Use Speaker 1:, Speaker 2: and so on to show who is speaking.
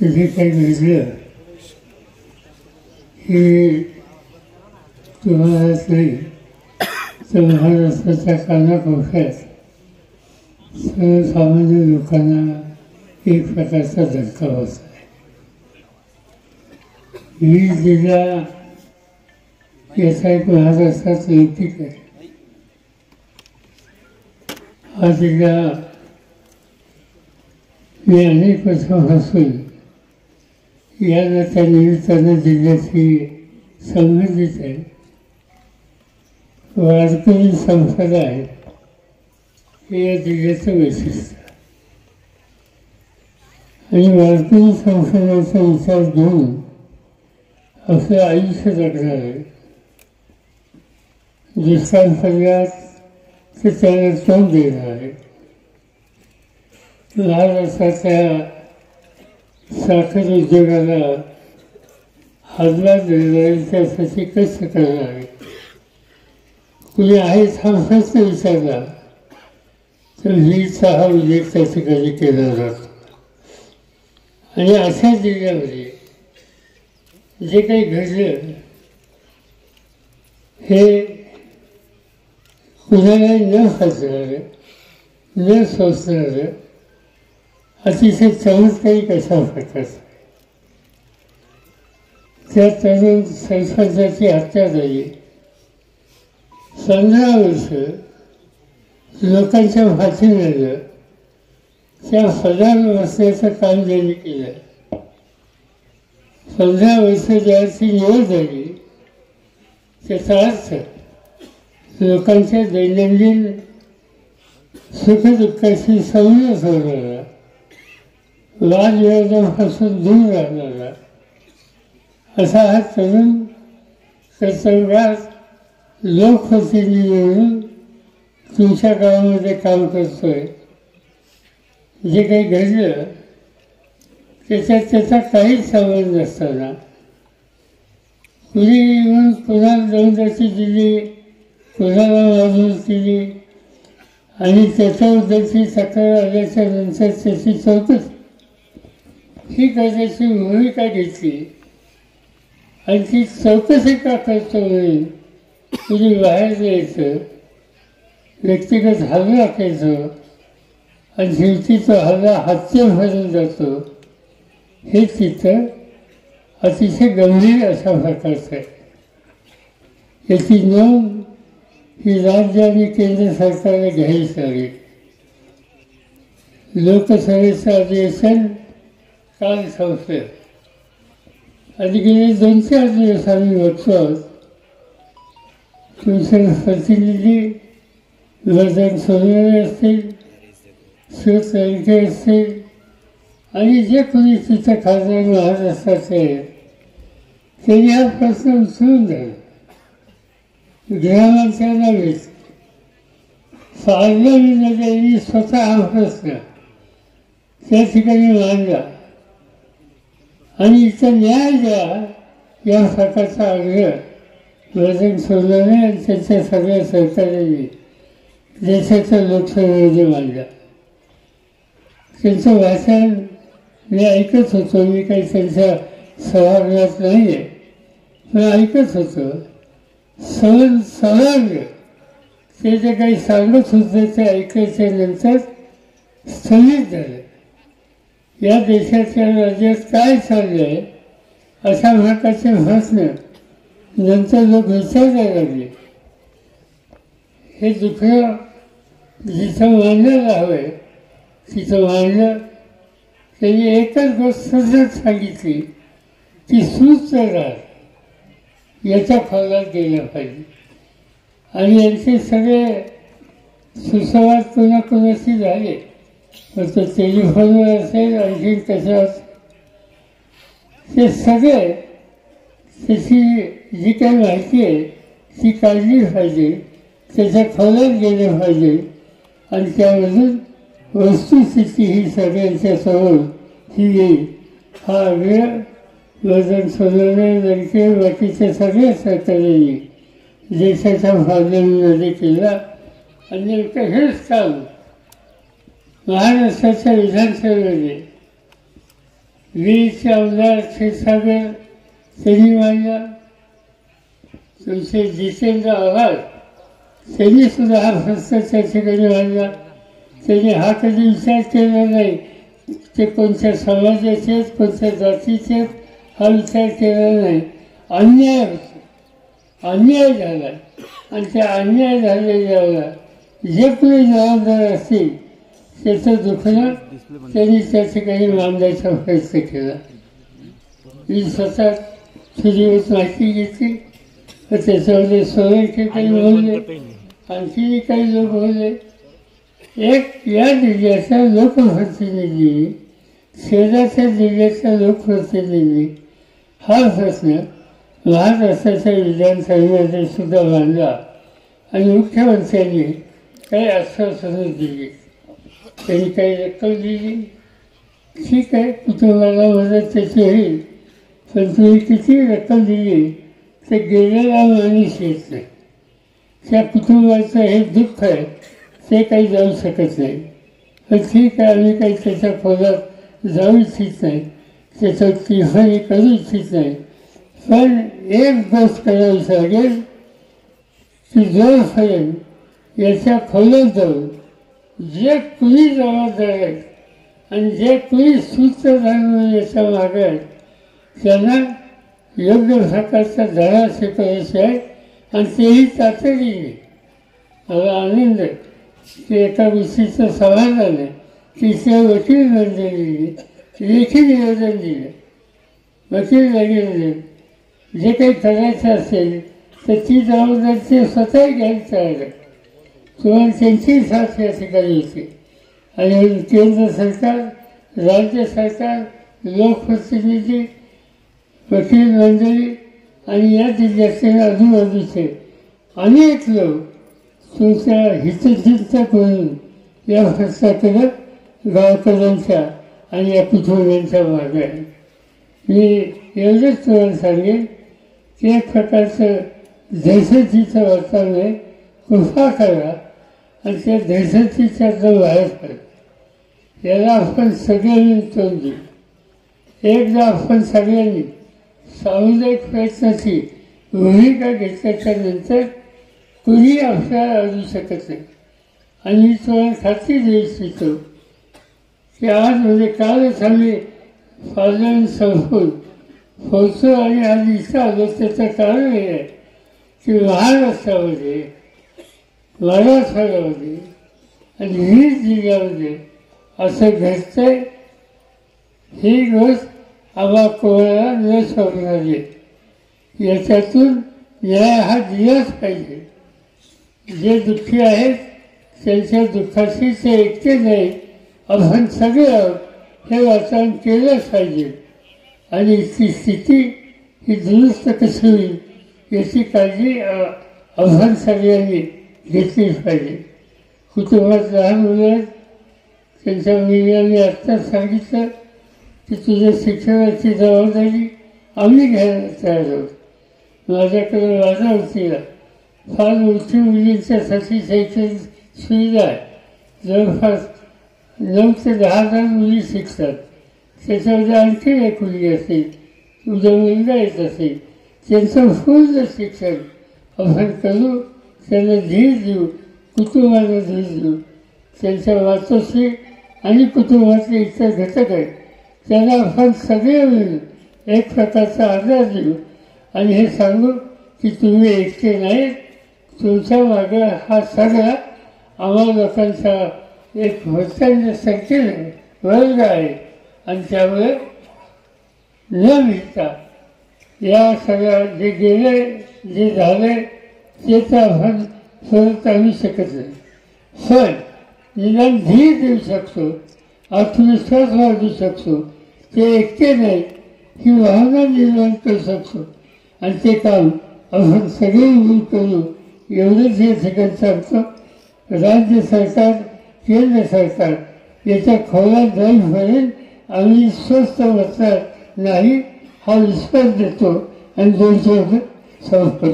Speaker 1: तिथे काही घडलं की तुम्हालाच नाही तर महाराष्ट्राच्या कानाकोपऱ्यात सर्वसामान्य लोकांना एक प्रकारचा धक्का बसला आहे. वीज जिल्हा याचा एक महाराष्ट्रात लौकिक आहे. हा जिल्हा मी अनेक वर्षापासून या त्या निमित्तानं जिल्ह्याशी संबंधित आहे. वारकरी संप्रदाय हे या जिल्ह्याचं वैशिष्ट्य आणि वारकरी संप्रदायाचा विचार घेऊन आपलं आयुष्य जगणार आहे. दुष्काळ पडल्यास ते त्याला तोंड देणार आहे. महाराष्ट्राच्या साखर उद्योगाला हातभार देणार त्यासाठी कष्ट करणार आहे. कुणी आहेच हा प्रश्न विचारला तर वीजचा हा उल्लेख त्या ठिकाणी केला जातो. आणि अशा जिल्ह्यामध्ये जे काही घडलं हे कुणालाही न फसणारं न सोसणारं अतिशय चमत्कारिक अशा प्रकारचं. त्या तरुण सरपंचाची हत्या झाली. 15 वर्ष लोकांच्या फाशी झालं. त्या पदावर बसण्याचं काम त्यांनी केलं. 15 वर्ष ज्याची निवड झाली त्याचा अर्थ लोकांच्या दैनंदिन सुखदुःखाशी संयम सोडणारा, वादविवादापासून दूर राहणारा असा हा तरुण कर्तव्यवान लोकप्रतिनिधी म्हणून तुमच्या गावामध्ये काम करतोय. जे काही घडलं त्याच्यात त्याचा काहीच संबंध नसताना कुणी येऊन कुणाला दौंडाची दिली, कुणाला मारून दिली आणि त्याच्याबद्दलची तक्रार आल्याच्या नंतर त्याची चौकशी ही करण्याची भूमिका घेतली. आणि ती चौकशी का करतो म्हणून कुणी बाहेर यायचं, व्यक्तिगत हल्ला करायचं आणि शेवटी तो हल्ला हत्येपर्यंत जातो. हे चित्र अतिशय गंभीर अशा प्रकारचं आहे. याची नोंद ही राज्य आणि केंद्र सरकारने घ्यायला हवी. लोकसभेचं अधिवेशन काल संपलं आणि गेले 2-4 दिवस आम्ही बघतो तुमचे प्रतिनिधी वर्धन सोनवणे असतील, सुरेश लंके असतील आणि जे कोणी तिथं खासदार महाराष्ट्राचे आहेत त्यांनी हा प्रश्न उचलून धरला. गृहमंत्र्यांना भेट सार्वजनिक स्वतः हा प्रश्न त्या ठिकाणी मांडला आणि इथं न्याय द्या या प्रकारचा आग्रह वर्धन सोनवणे आणि त्यांच्या सगळ्या सहकार्यांनी देशाच्या लोकसभेमध्ये मांडला. त्यांचं भाषण मी ऐकत होतो. मी काही त्यांच्या सभागृहात नाही आहे पण ऐकत होतो. समग्र ते जे काही सांगत होते ते ऐकायच्या नंतर स्थगित झालं. या देशाच्या राज्यात काय चाललं आहे अशा प्रकारचे प्रश्न नंतर लोक विचारायला लागले. हे दुसरं जिथं मांडायला हवं आहे तिथं मांडलं. त्यांनी एकच गोष्ट जर सांगितली की सूत्रधार याच्या खोलात गेलं पाहिजे आणि यांचे सगळे सुसंवाद कोणाकोणाशी झाले तर तो टेलिफोनवर असेल आणखी कशावर ते सगळे त्याची जी काही माहिती आहे ती काढली पाहिजे, त्याच्या खोलात गेलं पाहिजे आणि त्यामधून वस्तुस्थिती ही सगळ्यांच्या समोर ही येईल. हा आग्रह वर्धन सोनवणे लंके बाकीच्या सगळ्या सहकार्यांनी देशाच्या पार्लमेंटमध्ये केला आणि नेमकं हेच काम महाराष्ट्राच्या विधानसभेमध्ये वीरचे आमदार क्षीरसागर त्यांनी मांडला, तुमचे जितेंद्र आव्हाड त्यांनी सुद्धा हा भ्रष्टाचार ठिकाणी मांडला. त्यांनी हा कधी विचार केला नाही ते कोणत्या समाजाचे आहेत, कोणत्या जातीचे आहेत, हा विचार केला नाही. अन्याय होतो, अन्याय झाला आणि त्या अन्याय झालेल्याला जे कोणी जबाबदार असतील त्याचं दुखणं त्यांनी त्या ठिकाणी मांडायचा प्रयत्न केला. मी स्वतः तुझी माहिती घेतली तर त्याच्यामध्ये सोळंके काही बोलले, आणखी काही लोक बोलले. एक या जिल्ह्याचा लोकप्रतिनिधी, शेजारच्या जिल्ह्याचा लोकप्रतिनिधी हा प्रश्न महाराष्ट्राच्या विधानसभेमध्ये सुद्धा मांडला आणि मुख्यमंत्र्यांनी काही आश्वासनं दिली, त्यांनी काही रक्कम दिली. ठीक आहे, कुटुंबाला मदत त्याची होईल, पण तुम्ही किती रक्कम दिली ते गेलेला माणूस येत नाही. त्या कुटुंबाचं हे दुःख आहे ते काही जाऊ शकत नाही. पण ठीक आहे, आम्ही काही त्याच्या खोलात जाऊ इच्छित नाही, त्याचं टिफणी करू इच्छित नाही. पण एक गोष्ट करावी लागेल की जोपर्यंत याच्या खोलात जाऊन जे कुणी जबाबदार आहेत आणि जे कुणी सूत्रधार याच्या मागे आहेत त्यांना योग्य प्रकारचा धडा शिकवायचा आहे आणि तेही तातडीने. मला आनंद आहे की एका गोष्टीचं समाधान आहे की त्या वकील मंडळीने लेखी निवेदन दिलं. वकील मंडळीने जे काही करायचं असेल तर ती जबाबदारी ते स्वतः घ्यायला तयार आहे. तुम्हाला त्यांची साथ या ठिकाणी होती आणि केंद्र सरकार, राज्य सरकार, लोकप्रतिनिधी, वकील मंडळी आणि या जिल्ह्याचे आजूबाजूचे अनेक लोक तुमच्या हितचिंतक म्हणून या भ्रष्टाचाराकडे गावकऱ्यांच्या आणि या कुटुंबियांच्या मागे आहे. मी एवढंच तुम्हाला सांगेन की एक प्रकारचं दहशतीचं वातावरण आहे, कृपा करा आणि त्या दहशतीच्यातून बाहेर पडा. याला आपण सगळ्यांनी तोंड देऊ. एकदा आपण सगळ्यांनी सामुदायिक प्रयत्नाची भूमिका घेतल्याच्या नंतर कुणी आपल्याला अडू शकत नाही. आणि मी तुम्हाला खात्री देऊ इच्छितो की आज म्हणजे कालच आम्ही पार्लमेंट संपवून पोहोचतो आणि आज इथं आलो. त्याचं कारण हे आहे की महाराष्ट्रामध्ये, मराठवाड्यामध्ये आणि विविध जिल्ह्यामध्ये असं घडतंय. ही गोष्ट आम्हा कोणाला न समजली. याच्यातून न्याय हा दिलाच पाहिजे. जे दुःखी आहेत त्यांच्या दुःखाशी ते एकटे नाही, आपण सगळे आहोत हे वाचन केलंच पाहिजे. आणि ती स्थिती ही दुरुस्त कशी होईल याची काळजी आपण सगळ्यांनी घेतलीच पाहिजे. कुटुंबात लहान मुलं आहेत, त्यांच्या मुलांनी आत्ताच सांगितलं की तुझ्या शिक्षणाची जबाबदारी आम्ही घ्यायला तयार आहोत. माझ्याकडे माझ्या वतीला फार मोठी मुलींच्यासाठी शैक्षणिक सुविधा आहे. जवळपास 9 ते 10,000 मुली शिकतात. त्याच्यामध्ये आणखी एक मुलगी असेल, तुझा मुलगा येत असेल, त्यांचं पूर्ण शिक्षण आपण करू, त्यांना धीर देऊ, कुटुंबाला धीर देऊ. त्यांच्या मातोश्री आणि कुटुंबातले इतर घटक आहेत त्यांना आपण सगळे मिळून एक प्रकारचा आधार देऊ आणि हे सांगू की तुम्ही एकटे नाहीत, तुमच्या मागं हा सगळा आम्हा लोकांचा एक प्रचंड संख्येने वर्ग आहे. आणि त्यामुळे न मिळता या सगळ्या जे गेले, जे झाले ते तर आपण परत आणू शकत नाही. पण निदान धीर देऊ शकतो, आत्मविश्वास वाढवू शकतो. ते एकटे नाही ही भावना निर्माण करू शकतो आणि ते काम आपण सगळे मिळून करू. एवढंच हे ठिकाण सांगतो. राज्य सरकार, केंद्र सरकार याच्या खोलात जाईपर्यंत आम्ही स्वस्त बसणार नाही हा विश्वास देतो आणि 2 शब्द संपतो.